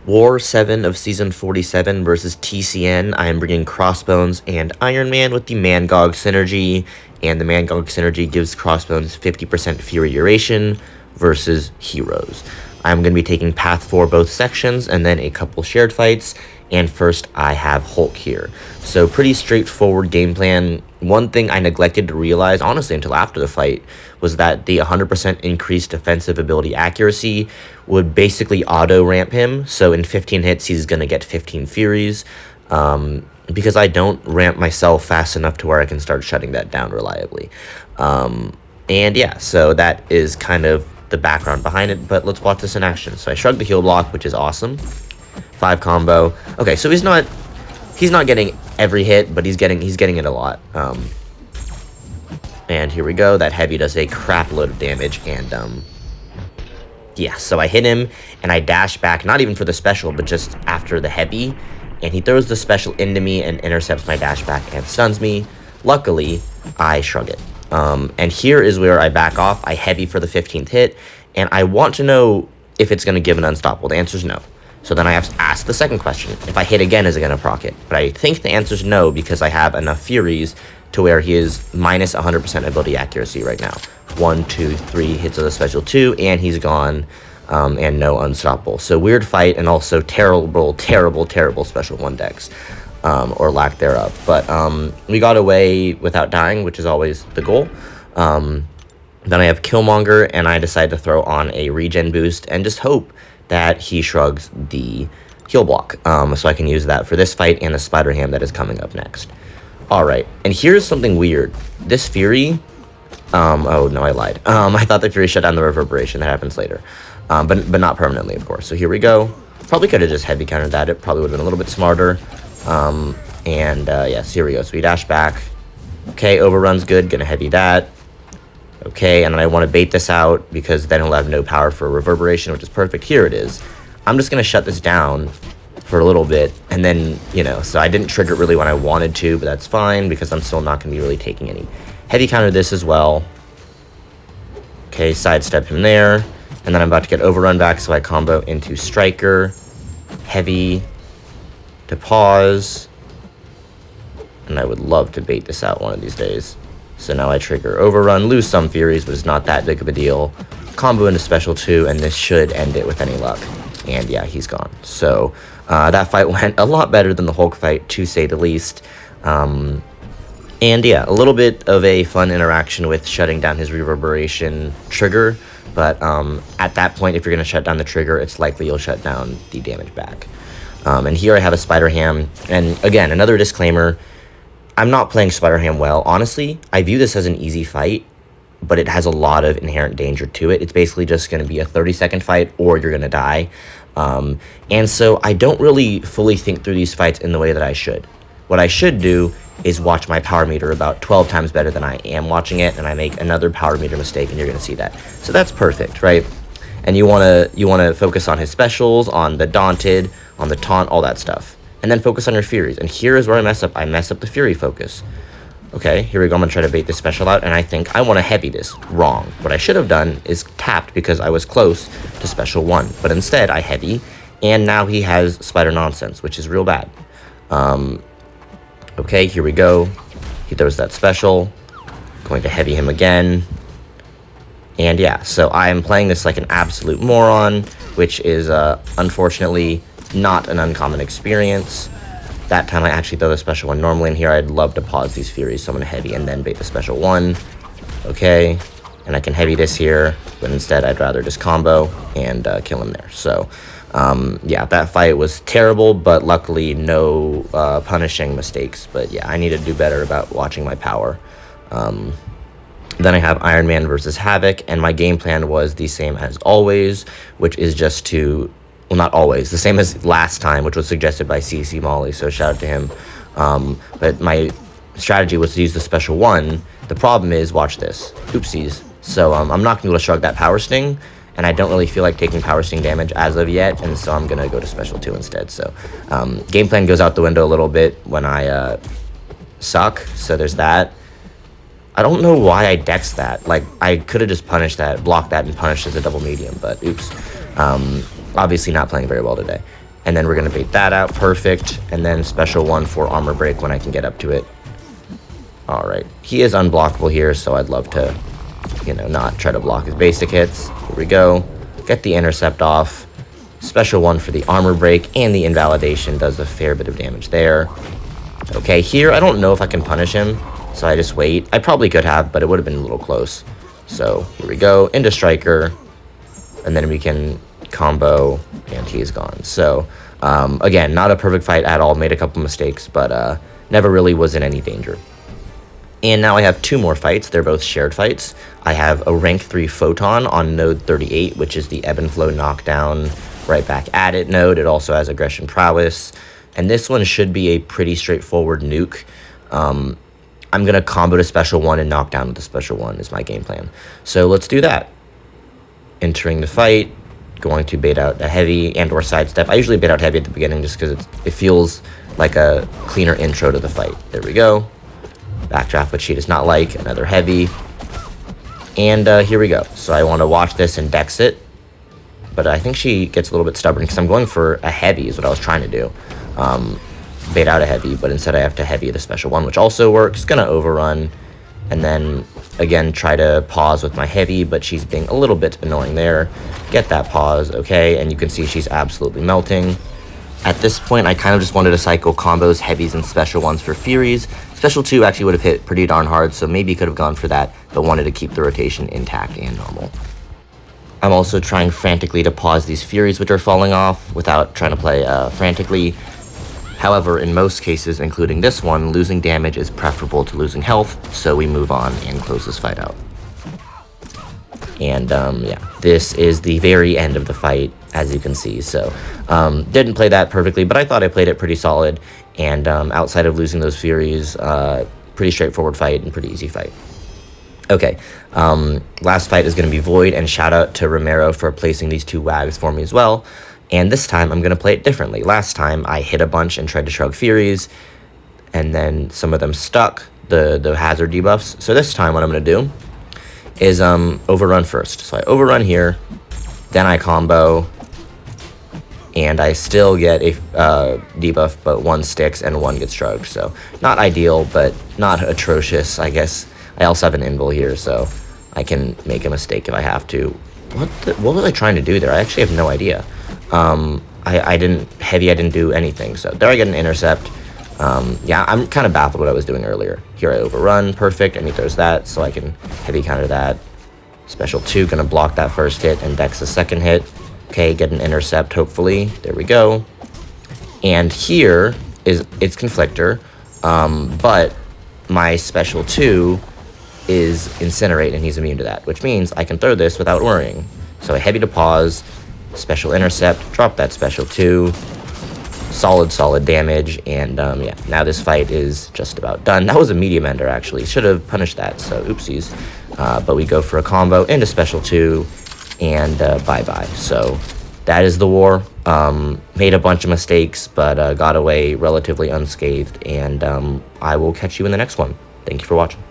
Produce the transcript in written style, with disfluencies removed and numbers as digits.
War 7 of Season 47 versus TCN. I am bringing Crossbones and Iron Man with the Mangog synergy, and the Mangog synergy gives Crossbones 50% Fury duration versus Heroes. I'm going to be taking Path for both sections and then a couple shared fights, and first I have Hulk here. So pretty straightforward game plan. One thing I neglected to realize, honestly, until after the fight, was that the 100% increased defensive ability accuracy would basically auto-ramp him. So in 15 hits, he's going to get 15 Furies, because I don't ramp myself fast enough to where I can start shutting that down reliably. And yeah, so that is kind of the background behind it, but let's watch this in action. So I shrug the heal block, which is awesome. 5 combo. Okay, so he's not getting every hit, but he's getting it a lot. And here we go. That heavy does a crap load of damage, and yeah, so I hit him and I dash back, not even for the special, but just after the heavy, and he throws the special into me and intercepts my dash back and stuns me. Luckily, I shrug it. And here is where I back off. I heavy for the 15th hit, and I want to know if it's going to give an unstoppable. The answer is no. So then I have to ask the second question. If I hit again, is it going to proc it? But I think the answer is no, because I have enough Furies to where he is minus 100% ability accuracy right now. 1, 2, 3 hits of the special 2, and he's gone, and no unstoppable. So weird fight, and also terrible, terrible, terrible special 1 dex, or lack thereof. But we got away without dying, which is always the goal. Then I have Killmonger, and I decide to throw on a regen boost and just hope that he shrugs the heal block, so I can use that for this fight and the Spider Ham that is coming up next. Alright, and here's something weird. This Fury, oh no, I lied. I thought the Fury shut down the reverberation. That happens later, but not permanently, of course. So here we go. Probably could have just heavy countered that. It probably would have been a little bit smarter. Yes, here we go. So we dash back. Okay, overrun's good. Gonna heavy that. Okay, and then I want to bait this out because then he'll have no power for reverberation, which is perfect. Here it is. I'm just going to shut this down for a little bit, and then, so I didn't trigger it really when I wanted to, but that's fine because I'm still not going to be really taking any. Heavy counter this as well. Okay, sidestep him there, and then I'm about to get overrun back, so I combo into Striker, Heavy, to pause, and I would love to bait this out one of these days. So now I trigger Overrun, lose some Furies, but it's not that big of a deal. Combo into Special 2, and this should end it with any luck. And yeah, he's gone. So that fight went a lot better than the Hulk fight, to say the least. And yeah, a little bit of a fun interaction with shutting down his reverberation trigger. But at that point, if you're going to shut down the trigger, it's likely you'll shut down the damage back. And here I have a Spider Ham. And again, another disclaimer. I'm not playing Spider Ham well. Honestly, I view this as an easy fight, but it has a lot of inherent danger to it. It's basically just going to be a 30-second fight, or you're going to die. And so I don't really fully think through these fights in the way that I should. What I should do is watch my power meter about 12 times better than I am watching it, and I make another power meter mistake, and you're going to see that. So that's perfect, right? And you want to focus on his specials, on the Daunted, on the Taunt, all that stuff. And then focus on your Furies. And here is where I mess up. I mess up the Fury focus. Okay, here we go. I'm going to try to bait this special out, and I think I want to heavy this. Wrong. What I should have done is tapped because I was close to special 1. But instead, I heavy, and now he has Spider Nonsense, which is real bad. Okay, here we go. He throws that special. Going to heavy him again. And yeah, so I am playing this like an absolute moron, which is, unfortunately, not an uncommon experience. That time I actually throw the special 1 normally, and here I'd love to pause these Furies, so I'm going to heavy and then bait the special 1. Okay, and I can heavy this here, but instead I'd rather just combo and kill him there. So, yeah, that fight was terrible, but luckily no punishing mistakes. But yeah, I need to do better about watching my power. Then I have Iron Man versus Havok, and my game plan was the same as always, which is just to... Well, not always. The same as last time, which was suggested by CC Molly, so shout out to him. But my strategy was to use the special 1. The problem is, watch this. Oopsies. So I'm not going to be able to shrug that Power Sting, and I don't really feel like taking Power Sting damage as of yet, and so I'm going to go to special 2 instead. So game plan goes out the window a little bit when I suck, so there's that. I don't know why I dexed that. Like, I could have just punished that, blocked that, and punished as a double medium, but oops. Obviously not playing very well today. And then we're going to bait that out. Perfect. And then special 1 for armor break when I can get up to it. All right. He is unblockable here, so I'd love to, not try to block his basic hits. Here we go. Get the intercept off. Special 1 for the armor break, and the invalidation does a fair bit of damage there. Okay, here I don't know if I can punish him, so I just wait. I probably could have, but it would have been a little close. So here we go, into Striker, and then we can combo, and he is gone. So again, not a perfect fight at all. Made a couple mistakes, but never really was in any danger. And now I have 2 more fights. They're both shared fights. I have a rank 3 Photon on node 38, which is the ebb and flow knockdown right back at it node. It also has aggression prowess. And this one should be a pretty straightforward nuke. I'm going to combo to special 1 and knock down with the special 1 is my game plan. So let's do that. Entering the fight, going to bait out a heavy and or sidestep. I usually bait out heavy at the beginning just because it feels like a cleaner intro to the fight. There we go. Backdraft, which she does not like. Another heavy. And here we go. So I want to watch this and dex it. But I think she gets a little bit stubborn because I'm going for a heavy is what I was trying to do. Bait out a heavy, but instead I have to heavy the special 1, which also works. Gonna overrun. And then, again, try to pause with my heavy, but she's being a little bit annoying there. Get that pause, okay? And you can see she's absolutely melting. At this point, I kind of just wanted to cycle combos, heavies, and special 1s for Furies. Special 2 actually would have hit pretty darn hard, so maybe could have gone for that, but wanted to keep the rotation intact and normal. I'm also trying frantically to pause these Furies which are falling off without trying to play frantically. However, in most cases, including this one, losing damage is preferable to losing health, so we move on and close this fight out. And yeah, this is the very end of the fight, as you can see. So didn't play that perfectly, but I thought I played it pretty solid. And outside of losing those Furies, pretty straightforward fight and pretty easy fight. Okay, last fight is going to be Void, and shout out to Romero for placing these 2 wags for me as well. And this time I'm going to play it differently. Last time I hit a bunch and tried to shrug Furies, and then some of them stuck, the hazard debuffs. So this time what I'm going to do is overrun first. So I overrun here, then I combo, and I still get a debuff, but 1 sticks and 1 gets shrugged. So not ideal, but not atrocious, I guess. I also have an invul here, so I can make a mistake if I have to. What was I trying to do there? I actually have no idea. I didn't do anything. So there I get an intercept. Yeah, I'm kind of baffled what I was doing earlier. Here I overrun, perfect, and he throws that, so I can heavy counter that. Special 2, gonna block that first hit and dex the second hit. Okay, get an intercept, hopefully. There we go. And here is its Conflictor, but my special 2 is Incinerate, and he's immune to that, which means I can throw this without worrying. So I heavy to pause, special intercept, drop that special 2, solid damage, and yeah, now this fight is just about done. That was a medium ender, actually. Should have punished that, so oopsies. But we go for a combo into special 2, and bye-bye. So that is the war. Made a bunch of mistakes, but got away relatively unscathed, and I will catch you in the next one. Thank you for watching.